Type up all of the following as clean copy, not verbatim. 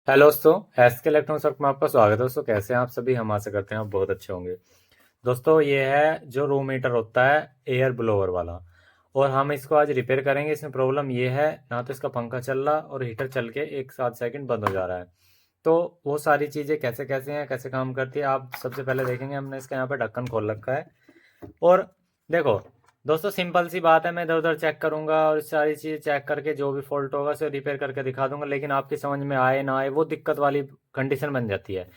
Hello दोस्तों, S के electronics work में आपका स्वागत है। दोस्तों कैसे हैं आप सभी? हम आशा करते हैं आप बहुत अच्छे होंगे। दोस्तों ये है जो रूम हीटर होता है एयर ब्लोअर वाला, और हम इसको आज रिपेयर करेंगे। इसमें प्रॉब्लम ये है, ना तो इसका पंखा चल रहा और हीटर चल के एक 7 सेकंड बंद हो जा रहा है। तो वो सारी चीज़ें कैसे कैसे हैं, कैसे काम करती है, आप सबसे पहले देखेंगे। हमने इसका यहाँ पे ढक्कन खोल रखा है और देखो दोस्तों, सिंपल सी बात है। मैं इधर उधर चेक करूंगा और सारी चीज़ चेक करके जो भी फॉल्ट होगा उसे रिपेयर करके दिखा दूंगा, लेकिन आपकी समझ में आए ना आए वो दिक्कत वाली कंडीशन बन जाती है।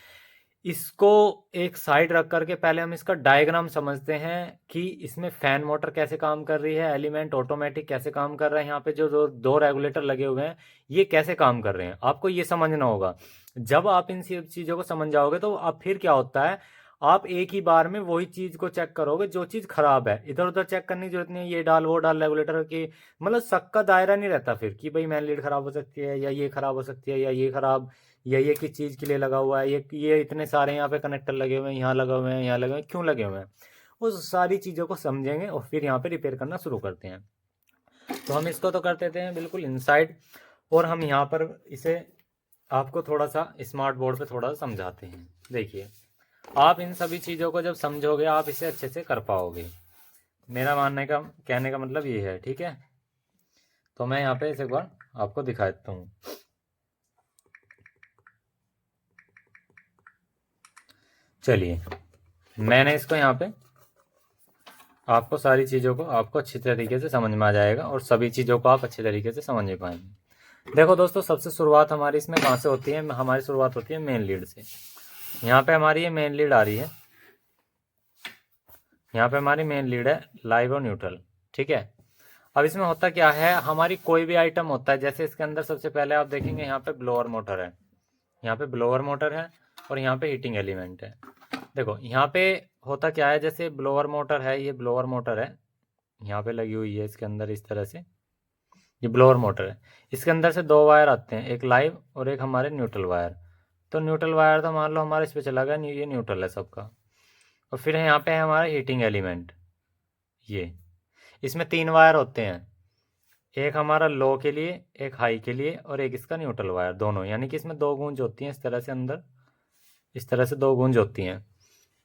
इसको एक साइड रख करके पहले हम इसका डायग्राम समझते हैं कि इसमें फैन मोटर कैसे काम कर रही है, एलिमेंट ऑटोमेटिक कैसे काम कर रहे हैं, यहाँ पे जो दो रेगुलेटर लगे हुए हैं ये कैसे काम कर रहे हैं, आपको ये समझना होगा। जब आप इन सब चीज़ों को समझ जाओगे तो अब फिर क्या होता है, आप एक ही बार में वही चीज़ को चेक करोगे। जो चीज़ खराब है इधर उधर चेक करने की जरूरत नहीं है, ये डाल वो डाल रेगुलेटर की, मतलब शक का दायरा नहीं रहता फिर कि भाई मैन लीड खराब हो सकती है, या ये खराब हो सकती है, या ये खराब, या ये किस चीज़ के लिए लगा हुआ है, ये इतने सारे यहाँ पे कनेक्टर लगे हुए हैं, यहाँ लगे हुए हैं, यहाँ लगे हुए हैं, क्यों लगे हुए हैं। उस सारी चीज़ों को समझेंगे और फिर यहाँ पे रिपेयर करना शुरू करते हैं। तो हम इसको तो कर देते हैं बिल्कुल इनसाइड, और हम यहाँ पर इसे आपको थोड़ा सा स्मार्ट बोर्ड पे थोड़ा सा समझाते हैं। देखिए, आप इन सभी चीज़ों को जब समझोगे आप इसे अच्छे से कर पाओगे। मेरा मानने का कहने का मतलब ये है, ठीक है। तो मैं यहाँ पे इसे एक बार आपको दिखा देता हूँ। चलिए, मैंने इसको यहाँ पे आपको सारी चीज़ों को आपको अच्छी तरीके से समझ में आ जाएगा और सभी चीज़ों को आप अच्छे तरीके से समझ भी पाएंगे। देखो दोस्तों, सबसे शुरुआत हमारी इसमें कहाँ से होती है? हमारी शुरुआत होती है मेन लीड से। यहाँ पे हमारी ये मेन लीड आ रही है, यहाँ पे हमारी मेन लीड है लाइव और न्यूट्रल, ठीक है। अब इसमें होता क्या है, हमारी कोई भी आइटम होता है, जैसे इसके अंदर सबसे पहले आप देखेंगे यहाँ पे ब्लोअर मोटर है, यहाँ पे ब्लोअर मोटर है और यहाँ पे हीटिंग एलिमेंट है। देखो यहाँ पे होता क्या है, जैसे ब्लोअर मोटर है, ये ब्लोअर मोटर है, यहाँ पे लगी हुई है इसके अंदर इस तरह से, ये ब्लोअर मोटर है। इसके अंदर से दो वायर आते हैं, एक लाइव और एक हमारे न्यूट्रल वायर। तो न्यूट्रल वायर तो मान लो हमारे इस पे चला गया, ये न्यूट्रल है सबका। और फिर यहाँ पे है हमारा हीटिंग एलिमेंट, ये इसमें 3 वायर होते हैं, एक हमारा लो के लिए, एक हाई के लिए, और एक इसका न्यूट्रल वायर, दोनों, यानी कि इसमें दो गूंज होती हैं इस तरह से अंदर, इस तरह से दो गूंज होती हैं।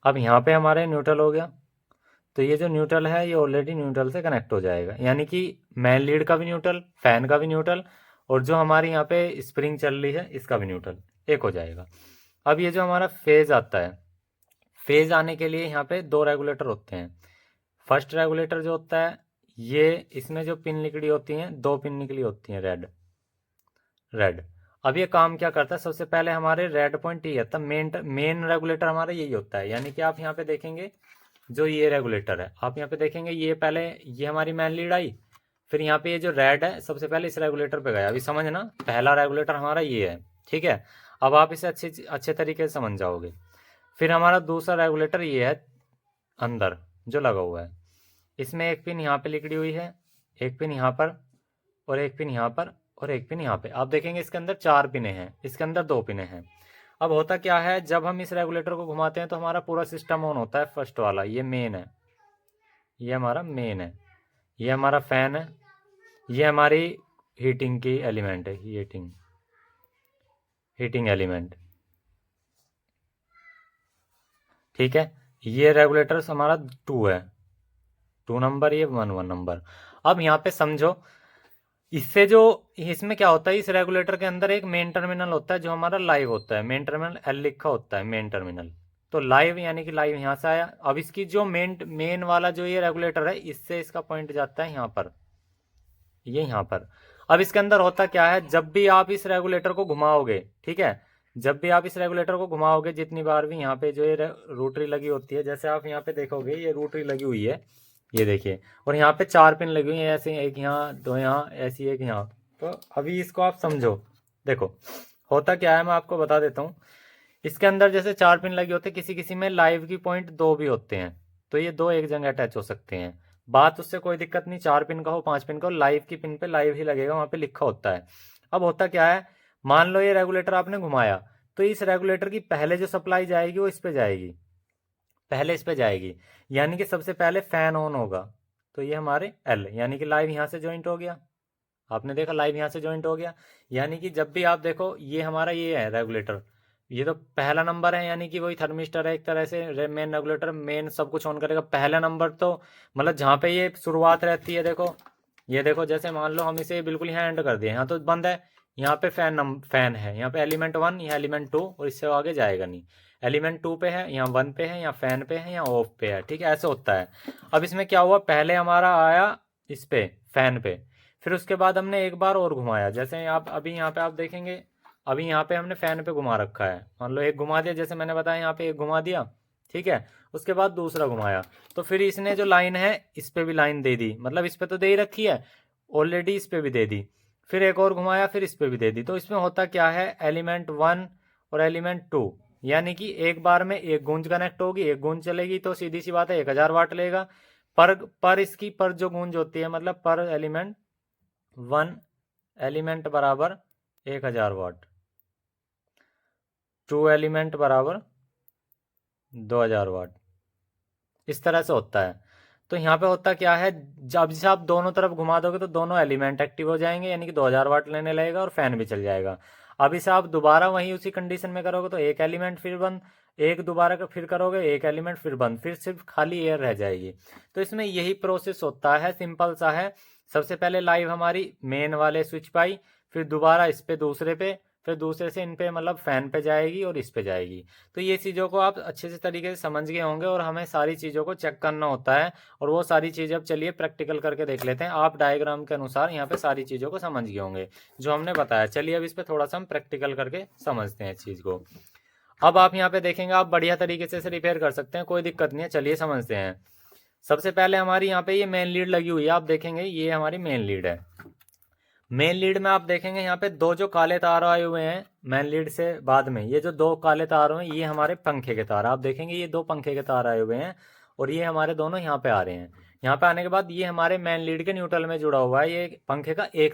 अब यहाँ पे हमारे न्यूट्रल हो गया, तो ये जो न्यूट्रल है ये ऑलरेडी न्यूट्रल से कनेक्ट हो जाएगा, यानी कि मेन लीड का भी न्यूट्रल, फैन का भी न्यूट्रल, और जो हमारी यहाँ पे स्प्रिंग चल रही है इसका भी न्यूट्रल एक हो जाएगा। अब ये जो हमारा फेज आता है, फेज आने के लिए यहाँ पे दो रेगुलेटर होते हैं। फर्स्ट रेगुलेटर जो होता है, ये इसमें जो पिन निकली होती हैं, दो पिन निकली होती हैं, रेड रेड। अब ये काम क्या करता है, सबसे पहले हमारे रेड पॉइंट ये आता है, मेन मेन रेगुलेटर हमारा यही होता है। यानी कि आप यहाँ पे देखेंगे जो ये रेगुलेटर है, आप यहाँ पे देखेंगे ये पहले ये हमारी मैन लीड आई, फिर यहाँ पे ये जो रेड है सबसे पहले इस रेगुलेटर पे गया। अभी समझना, पहला रेगुलेटर हमारा ये है, ठीक है। अब आप इसे अच्छे अच्छे तरीके से समझ जाओगे। फिर हमारा दूसरा रेगुलेटर ये है अंदर जो लगा हुआ है, इसमें एक पिन यहाँ पे लिकड़ी हुई है, एक पिन यहाँ पर, और एक पिन यहाँ पर, और एक पिन यहाँ पे। आप देखेंगे इसके अंदर 4 पिने हैं, इसके अंदर 2 पिने हैं। अब होता क्या है, जब हम इस रेगुलेटर को घुमाते हैं तो हमारा पूरा सिस्टम ऑन होता है। फर्स्ट वाला ये मेन है, ये हमारा मेन है, ये हमारा फैन है, ये हमारी हीटिंग की एलिमेंट है, हीटिंग हीटिंग एलिमेंट, ठीक है। ये रेगुलेटर हमारा 2 है, 2 नंबर, ये 1 1 नंबर। अब यहाँ पे समझो, इससे जो इसमें क्या होता है, इस रेगुलेटर के अंदर एक मेन टर्मिनल होता है जो हमारा लाइव होता है, मेन टर्मिनल एल लिखा होता है, मेन टर्मिनल। तो लाइव यानी कि लाइव यहाँ से आया। अब इसकी जो मेन मेन वाला जो ये रेगुलेटर है, इससे इसका पॉइंट जाता है यहाँ पर, ये यहाँ पर। अब इसके अंदर होता क्या है, जब भी आप इस रेगुलेटर को घुमाओगे, ठीक है, जब भी आप इस रेगुलेटर को घुमाओगे, जितनी बार भी यहाँ पे जो ये रोटरी लगी होती है, जैसे आप यहाँ पे देखोगे ये रोटरी लगी हुई है, ये देखिए, और यहाँ पे 4 पिन लगी हुई है, ऐसे एक यहाँ, दो यहाँ, ऐसी एक यहाँ। तो अभी इसको आप समझो। देखो होता क्या है, मैं आपको बता देता हूँ। इसके अंदर जैसे 4 पिन लगी होती है, किसी किसी में लाइव की पॉइंट 2 भी होते हैं, तो ये दो एक जगह अटैच हो सकते हैं। बात उससे कोई दिक्कत नहीं, 4 पिन का हो, 5 पिन का हो, लाइव की पिन पे लाइव ही लगेगा, वहां पे लिखा होता है। अब होता क्या है, मान लो ये रेगुलेटर आपने घुमाया, तो इस रेगुलेटर की पहले जो सप्लाई जाएगी वो इस पे जाएगी, पहले इस पे जाएगी, यानी कि सबसे पहले फैन ऑन होगा। तो ये हमारे एल, यानी कि लाइव यहाँ से ज्वाइंट हो गया। आपने देखा लाइव यहाँ से ज्वाइंट हो गया। यानी कि जब भी आप देखो ये हमारा ये है रेगुलेटर, ये तो पहला नंबर है, यानी कि वही थर्मिस्टर है एक तरह से, मेन रेगुलेटर मेन सब कुछ ऑन करेगा। पहला नंबर तो मतलब जहाँ पे ये शुरुआत रहती है, देखो ये देखो, जैसे मान लो हम इसे बिल्कुल यहाँ एंड कर दिए, यहाँ तो बंद है, यहाँ पे फैन है, यहाँ पे एलिमेंट 1, यहाँ एलिमेंट 2, और इससे आगे जाएगा नहीं। एलिमेंट 2 पे है, यहाँ 1 पे है, यहाँ फैन पे है, यहाँ ऑफ पे है, ठीक है, ऐसे होता है। अब इसमें क्या हुआ, पहले हमारा आया इस पे फैन पे, फिर उसके बाद हमने एक बार और घुमाया, जैसे आप अभी यहाँ पे आप देखेंगे, अभी यहाँ पे हमने फैन पे घुमा रखा है, मान लो एक घुमा दिया, जैसे मैंने बताया यहाँ पे एक घुमा दिया, ठीक है, उसके बाद दूसरा घुमाया, तो फिर इसने जो लाइन है इस पे भी लाइन दे दी, मतलब इस पे तो दे ही रखी है ऑलरेडी, इस पे भी दे दी, फिर एक और घुमाया, फिर इस पे भी दे दी। तो इसमें होता क्या है, एलिमेंट 1 और एलिमेंट 2, यानी कि एक बार में एक गूंज कनेक्ट होगी, एक गूंज चलेगी, तो सीधी सी बात है 1000 वाट लेगा पर इसकी पर जो गूंज होती है, मतलब पर एलिमेंट 1 एलिमेंट बराबर 1000 वाट, 2 एलिमेंट बराबर 2000 वाट, इस तरह से होता है। तो यहाँ पे होता क्या है, जब से आप दोनों तरफ घुमा दोगे तो दोनों एलिमेंट एक्टिव हो जाएंगे, यानी कि 2000 वाट लेने लगेगा और फैन भी चल जाएगा। अब इसे आप दोबारा वहीं उसी कंडीशन में करोगे तो एक एलिमेंट फिर बंद, एक दोबारा फिर करोगे एक एलिमेंट फिर बंद, फिर सिर्फ खाली एयर रह जाएगी। तो इसमें यही प्रोसेस होता है, सिंपल सा है। सबसे पहले लाइव हमारी मेन वाले स्विच पे आई, फिर दोबारा इस पे दूसरे पे, फिर दूसरे से इन पे मतलब फैन पे जाएगी और इस पे जाएगी। तो ये चीज़ों को आप अच्छे से तरीके से समझ गए होंगे, और हमें सारी चीज़ों को चेक करना होता है, और वो सारी चीज़ें अब चलिए प्रैक्टिकल करके देख लेते हैं। आप डायग्राम के अनुसार यहाँ पे सारी चीज़ों को समझ गए होंगे जो हमने बताया। चलिए अब इस पर थोड़ा सा हम प्रैक्टिकल करके समझते हैं इस चीज़ को। अब आप यहाँ पे देखेंगे, आप बढ़िया तरीके से इसे रिपेयर कर सकते हैं, कोई दिक्कत नहीं है। चलिए समझते हैं। सबसे पहले हमारी यहाँ पे ये मेन लीड लगी हुई है, आप देखेंगे ये हमारी मेन लीड है। मेन लीड में आप देखेंगे यहाँ पे दो जो काले तार आए हुए हैं मेन लीड से बाद में, ये जो दो काले तार हैं ये हमारे पंखे के तार, आप देखेंगे ये दो पंखे के तार आए हुए हैं, और ये हमारे दोनों यहाँ पे आ रहे हैं। यहाँ पे आने के बाद ये हमारे मेन लीड के न्यूट्रल में जुड़ा हुआ है, ये पंखे का एक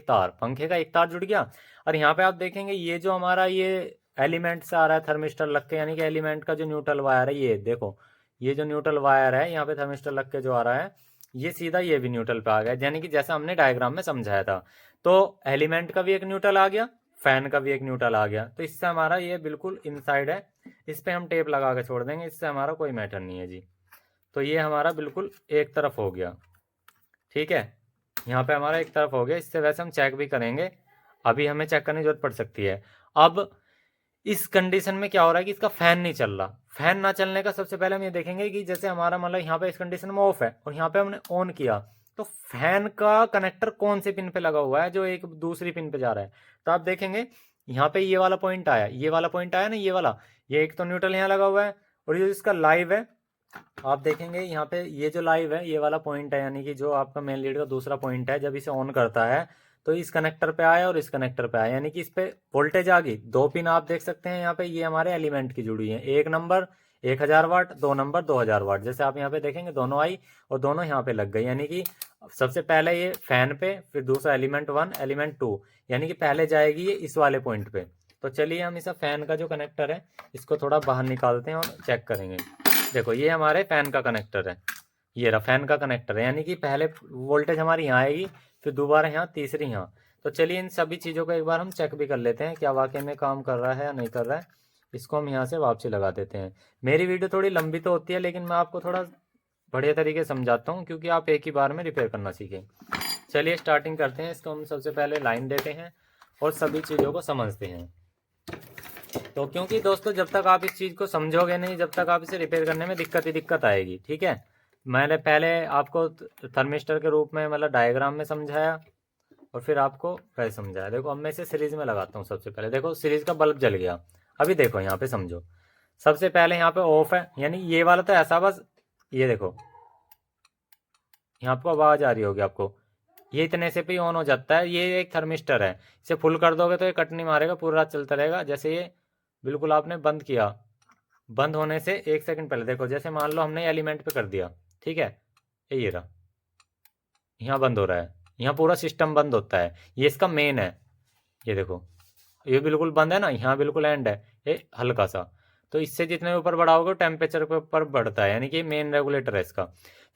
तार जुड़ गया। और यहाँ पे आप देखेंगे ये जो हमारा ये एलिमेंट से आ रहा है थर्मिस्टर लग के, यानी कि एलिमेंट का जो न्यूट्रल वायर है, ये देखो ये जो न्यूट्रल वायर है यहाँ पे थर्मिस्टर लग के जो आ रहा है, ये सीधा ये भी न्यूट्रल पे आ गया, यानी कि जैसा हमने डायग्राम में समझाया था। तो एलिमेंट का भी एक न्यूट्रल आ गया, फैन का भी एक न्यूट्रल आ गया, तो इससे हमारा ये बिल्कुल इनसाइड है। इस पे हम टेप लगा के छोड़ देंगे, इससे हमारा कोई मैटर नहीं है जी। तो ये हमारा बिल्कुल एक तरफ हो गया, ठीक है, यहाँ पे हमारा एक तरफ हो गया। इससे वैसे हम चेक भी करेंगे, अभी हमें चेक करने की जरूरत पड़ सकती है। अब इस कंडीशन में क्या हो रहा है कि इसका फैन नहीं चल रहा। फैन ना चलने का सबसे पहले हम ये देखेंगे कि जैसे हमारा मतलब यहाँ पे इस कंडीशन में ऑफ है और यहाँ पे हमने ऑन किया, तो फैन का कनेक्टर कौन से पिन पे लगा हुआ है जो एक दूसरी पिन पे जा रहा है। तो आप देखेंगे यहाँ पे ये वाला पॉइंट आया, ये वाला पॉइंट आया ना, ये वाला, ये एक तो न्यूट्रल यहाँ लगा हुआ है, और ये इसका लाइव है, आप देखेंगे यहाँ पे ये जो लाइव है ये वाला पॉइंट है, यानी कि जो आपका मेन लीड का दूसरा पॉइंट है। जब इसे ऑन करता है तो इस कनेक्टर पे आया और इस कनेक्टर पे आया, यानी कि इस पे वोल्टेज आ गई। दो पिन आप देख सकते हैं यहाँ पे, ये हमारे एलिमेंट की जुड़ी है, एक नंबर 1000 वाट, दो नंबर 2000 वाट, जैसे आप यहाँ पे देखेंगे दोनों आई और दोनों यहाँ पे लग गई। यानी कि सबसे पहले ये फैन पे, फिर दूसरा एलिमेंट 1 एलिमेंट 2, यानी कि पहले जाएगी ये इस वाले पॉइंट पे। तो चलिए हम इस फैन का जो कनेक्टर है इसको थोड़ा बाहर निकालते हैं और चेक करेंगे। देखो ये हमारे फैन का कनेक्टर है, ये रहा फैन का कनेक्टर है, यानी कि पहले वोल्टेज हमारी यहाँ आएगी, फिर दोबारा यहाँ, तीसरी यहाँ। तो चलिए इन सभी चीज़ों को एक बार हम चेक भी कर लेते हैं क्या वाकई में काम कर रहा है या नहीं कर रहा है। इसको हम यहाँ से वापसी लगा देते हैं। मेरी वीडियो थोड़ी लंबी तो होती है, लेकिन मैं आपको थोड़ा बढ़िया तरीके से समझाता हूँ, क्योंकि आप एक ही बार में रिपेयर करना सीखें। चलिए स्टार्टिंग करते हैं। इसको हम सबसे पहले लाइन देते हैं और सभी चीज़ों को समझते हैं। तो क्योंकि दोस्तों जब तक आप इस चीज़ को समझोगे नहीं, जब तक आप इसे रिपेयर करने में दिक्कत ही दिक्कत आएगी, ठीक है। मैंने पहले आपको थर्मिस्टर के रूप में मतलब डायग्राम में समझाया और फिर आपको वैसे समझाया। देखो अब मैं इसे सीरीज में लगाता हूँ। सबसे पहले देखो सीरीज का बल्ब जल गया। अभी देखो यहाँ पे समझो, सबसे पहले यहाँ पे ऑफ है, यानी ये वाला तो ऐसा, बस ये देखो यहाँ आपको आवाज़ आ रही होगी आपको, ये इतने से भी ऑन हो जाता है। ये एक थर्मिस्टर है, इसे फुल कर दोगे तो ये कट नहीं मारेगा, पूरा रात चलता रहेगा। जैसे ये बिल्कुल आपने बंद किया, बंद होने से 1 सेकंड पहले देखो, जैसे मान लो हमने एलिमेंट पे कर दिया, ठीक है, ये रहा, यहाँ बंद हो रहा है, यहाँ पूरा सिस्टम बंद होता है। ये इसका मेन है, ये देखो ये बिल्कुल बंद है ना, यहाँ बिल्कुल एंड है, ये हल्का सा। तो इससे जितने ऊपर बढ़ाओगे टेम्परेचर के ऊपर बढ़ता है, यानी कि मेन रेगुलेटर है इसका।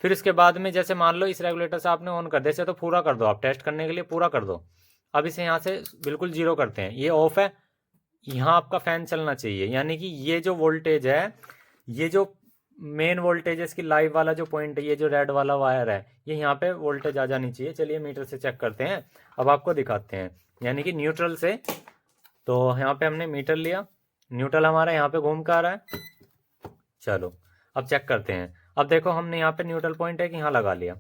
फिर इसके बाद में जैसे मान लो इस रेगुलेटर से आपने ऑन कर दिया, तो पूरा कर दो, आप टेस्ट करने के लिए पूरा कर दो। अब इसे यहाँ से बिल्कुल जीरो करते हैं, ये ऑफ है, यहाँ आपका फैन चलना चाहिए, यानी कि ये जो वोल्टेज है, ये जो मेन वोल्टेज है इसकी लाइव वाला जो पॉइंट है, ये जो रेड वाला वायर है, ये यहाँ पे वोल्टेज आ जानी चाहिए। चलिए मीटर से चेक करते हैं, अब आपको दिखाते हैं, यानी कि न्यूट्रल से। तो यहाँ पे हमने मीटर लिया, न्यूट्रल हमारा यहाँ पे घूम कर आ रहा है। चलो अब चेक करते हैं। अब देखो हमने यहाँ पे न्यूट्रल पॉइंट है कि यहाँ लगा लिया।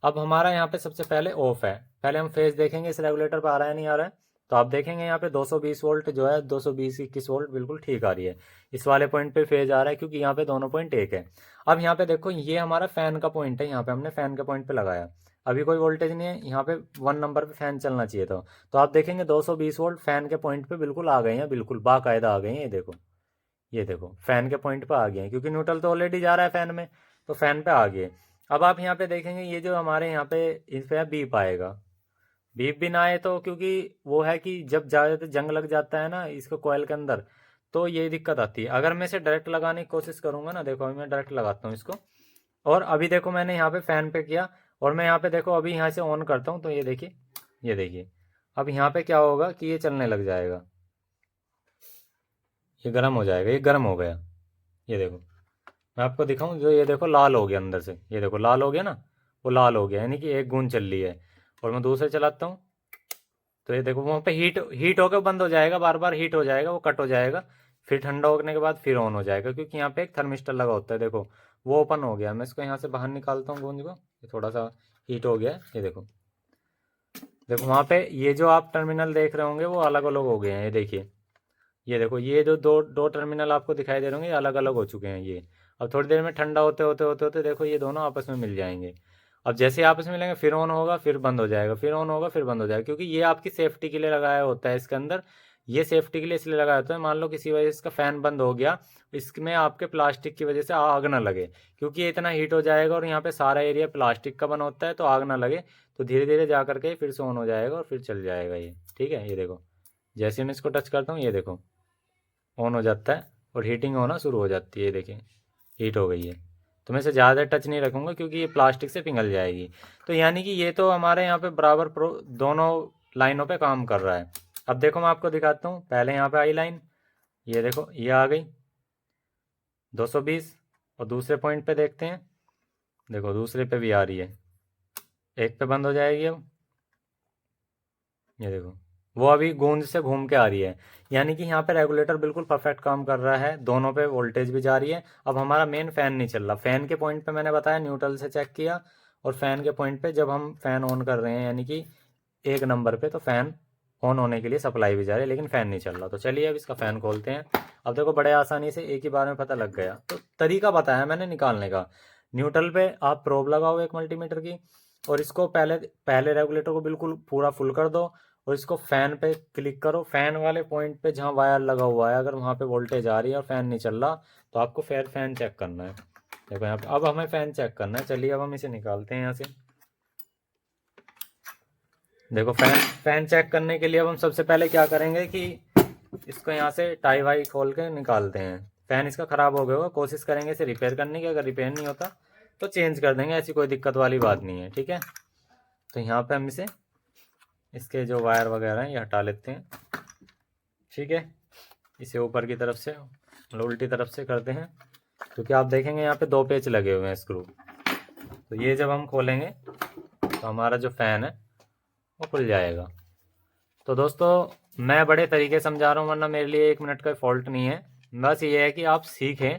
अब हमारा यहाँ पे सबसे पहले ऑफ है, पहले हम फेज देखेंगे इस रेगुलेटर पे आ रहा है नहीं आ रहा है। तो आप देखेंगे यहाँ पे 220 वोल्ट जो है, 220-21 वोल्ट बिल्कुल ठीक आ रही है। इस वाले पॉइंट पे फेज आ रहा है क्योंकि यहाँ पे दोनों पॉइंट एक है। अब यहाँ पे देखो ये हमारा फैन का पॉइंट है, यहाँ पे हमने फैन के पॉइंट पे लगाया, अभी कोई वोल्टेज नहीं है, यहाँ पे 1 नंबर पे फैन चलना चाहिए था। तो आप देखेंगे 220 वोल्ट फैन के पॉइंट पे बिल्कुल आ गए हैं, बिल्कुल बाकायदा आ गए हैं। ये देखो फैन के पॉइंट पे आ गए हैं, क्योंकि न्यूट्रल तो ऑलरेडी जा रहा है फैन में, तो फैन पे आ गए। अब आप यहाँ पे देखेंगे ये जो हमारे यहाँ पे इस पे बीप आएगा, बीप भी ना आए तो, क्योंकि वो है कि जब ज़्यादा जंग लग जाता है ना इसको कॉयल के अंदर, तो ये दिक्कत आती है। अगर मैं इसे डायरेक्ट लगाने की कोशिश करूँगा ना, देखो अभी मैं डायरेक्ट लगाता हूँ इसको, और अभी देखो मैंने यहाँ पे फैन पे किया, और मैं यहाँ पे देखो अभी यहाँ से ऑन करता हूँ, तो ये देखिए, ये देखिए अब यहाँ पे क्या होगा कि ये चलने लग जाएगा, ये गर्म हो जाएगा, ये गर्म हो गया। ये देखो मैं आपको दिखाऊं, जो ये देखो लाल हो गया अंदर से, ये देखो लाल हो गया ना, वो लाल हो गया, यानी कि एक गूंज चल रही है। और मैं दूसरे चलाता हूँ, तो ये देखो वहाँ पे हीट हीट होकर बंद हो जाएगा, बार बार हीट हो जाएगा, वो कट हो जाएगा, फिर ठंडा होने के बाद फिर ऑन हो जाएगा, क्योंकि यहाँ पे एक थर्मिस्टर लगा होता है। देखो वो ओपन हो गया, मैं इसको यहाँ से बाहर निकालता हूँ गूंज को, ये थोड़ा सा हीट हो गया है। ये देखो, देखो वहाँ पे ये जो आप टर्मिनल देख रहे होंगे वो अलग अलग हो गए हैं, ये देखिए, ये देखो ये जो दो दो टर्मिनल आपको दिखाई दे रहे होंगे ये अलग अलग हो चुके हैं ये। अब थोड़ी देर में ठंडा होते होते होते होते देखो ये दोनों आपस में मिल जाएंगे। अब जैसे ही आपस में मिलेंगे फिर ऑन होगा, फिर बंद हो जाएगा, फिर ऑन होगा, फिर बंद हो जाएगा, क्योंकि ये आपकी सेफ्टी के लिए लगाया होता है इसके अंदर। ये सेफ्टी के लिए इसलिए लगाया होता है, मान लो किसी वजह से इसका फ़ैन बंद हो गया, इसमें आपके प्लास्टिक की वजह से आग ना लगे, क्योंकि ये इतना हीट हो जाएगा और यहाँ पे सारा एरिया प्लास्टिक का बना होता है, तो आग ना लगे, तो धीरे धीरे जा करके फिर से ऑन हो जाएगा और फिर चल जाएगा ये। ठीक है, ये देखो जैसे मैं इसको टच करता हूँ ये देखो ऑन हो जाता है और हीटिंग होना शुरू हो जाती है, देखिए हीट हो गई है। तो मैं इसे ज़्यादा टच नहीं रखूँगा क्योंकि ये प्लास्टिक से पिघल जाएगी। तो यानी कि ये तो हमारे यहाँ पे बराबर दोनों लाइनों पे काम कर रहा है। अब देखो मैं आपको दिखाता हूँ, पहले यहाँ पे आई लाइन, ये देखो ये आ गई 220, और दूसरे पॉइंट पे देखते हैं, देखो दूसरे पे भी आ रही है, एक पे बंद हो जाएगी अब, ये देखो वो अभी गूंज से घूम के आ रही है, यानी कि यहाँ पे रेगुलेटर बिल्कुल परफेक्ट काम कर रहा है, दोनों पे वोल्टेज भी जा रही है। अब हमारा मेन फ़ैन नहीं चल रहा, फ़ैन के पॉइंट पे मैंने बताया न्यूट्रल से चेक किया, और फ़ैन के पॉइंट पे जब हम फ़ैन ऑन कर रहे हैं यानी कि 1 नंबर पे, तो फ़ैन ऑन होने के लिए सप्लाई भी जा रही है, लेकिन फ़ैन नहीं चल रहा। तो चलिए अब इसका फ़ैन खोलते हैं। अब देखो बड़े आसानी से एक ही बार में पता लग गया, तो तरीका बताया मैंने निकालने का। न्यूट्रल पे आप प्रोब लगाओ एक मल्टीमीटर की, और इसको पहले पहले रेगुलेटर को बिल्कुल पूरा फुल कर दो, और इसको फ़ैन पे क्लिक करो, फ़ैन वाले पॉइंट पे जहाँ वायर लगा हुआ है, अगर वहाँ पे वोल्टेज आ रही है और फ़ैन नहीं चल रहा, तो आपको फिर फ़ैन चेक करना है। देखो यहाँ पे अब हमें फ़ैन चेक करना है, चलिए अब हम इसे निकालते हैं यहाँ से। देखो फ़ैन चेक करने के लिए अब हम सबसे पहले क्या करेंगे कि इसको यहाँ से टाई वाई खोल के निकालते हैं। फ़ैन इसका ख़राब हो गया होगा, कोशिश करेंगे इसे रिपेयर करने की, अगर रिपेयर नहीं होता तो चेंज कर देंगे, ऐसी कोई दिक्कत वाली बात नहीं है। ठीक है, तो यहाँ पे हम इसे इसके जो वायर वगैरह हैं ये हटा लेते हैं। ठीक है, इसे ऊपर की तरफ से मतलब उल्टी तरफ से करते हैं, क्योंकि आप देखेंगे यहाँ पे 2 पेच लगे हुए हैं स्क्रू, तो ये जब हम खोलेंगे तो हमारा जो फ़ैन है वो खुल जाएगा। तो दोस्तों मैं बड़े तरीके समझा रहा हूँ, वरना मेरे लिए 1 मिनट का फॉल्ट नहीं है, बस ये है कि आप सीखें।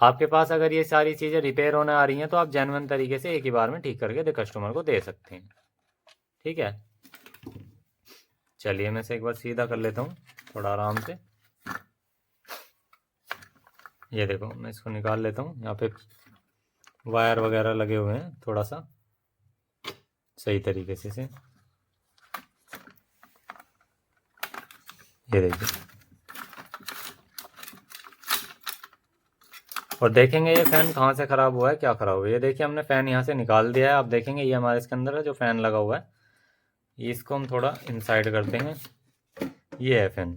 आपके पास अगर ये सारी चीज़ें रिपेयर होने आ रही हैं तो आप जेन्युइन तरीके से एक ही बार में ठीक करके कस्टमर को दे सकते हैं। ठीक है, चलिए मैं इसे एक बार सीधा कर लेता हूँ थोड़ा आराम से। ये देखो मैं इसको निकाल लेता हूँ, यहाँ पे वायर वगैरह लगे हुए हैं, थोड़ा सा सही तरीके से इसे, ये देखिए, और देखेंगे ये फ़ैन कहाँ से ख़राब हुआ है, क्या ख़राब हुआ है। ये देखिए हमने फ़ैन यहाँ से निकाल दिया है, आप देखेंगे ये हमारे इसके अंदर है जो फ़ैन लगा हुआ है, इसको हम थोड़ा इनसाइड करते हैं, ये है फ़ैन।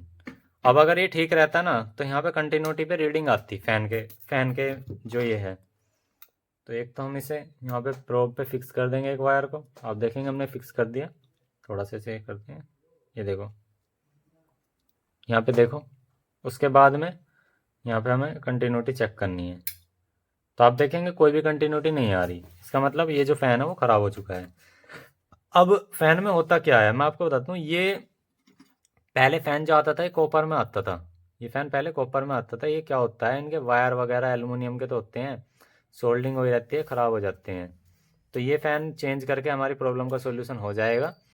अब अगर ये ठीक रहता ना तो यहाँ पे कंटिन्यूटी पे रीडिंग आती फ़ैन के जो ये है। तो एक तो हम इसे यहाँ पे प्रोब पे फिक्स कर देंगे एक वायर को, आप देखेंगे हमने फिक्स कर दिया, थोड़ा सा इसे करते हैं, ये देखो, यहाँ पे देखो। उसके बाद में यहाँ पे हमें कंटिन्यूटी चेक करनी है, तो आप देखेंगे कोई भी कंटिन्यूटी नहीं आ रही। इसका मतलब ये जो फ़ैन है वो ख़राब हो चुका है। अब फ़ैन में होता क्या है, मैं आपको बताता हूँ। ये पहले फ़ैन जो आता था ये कॉपर में आता था। ये फ़ैन पहले कॉपर में आता था। ये क्या होता है, इनके वायर वगैरह एलुमिनियम के तो होते हैं, सोल्डिंग हो जाती है, ख़राब हो जाते हैं। तो ये फ़ैन चेंज करके हमारी प्रॉब्लम का सोल्यूशन हो जाएगा।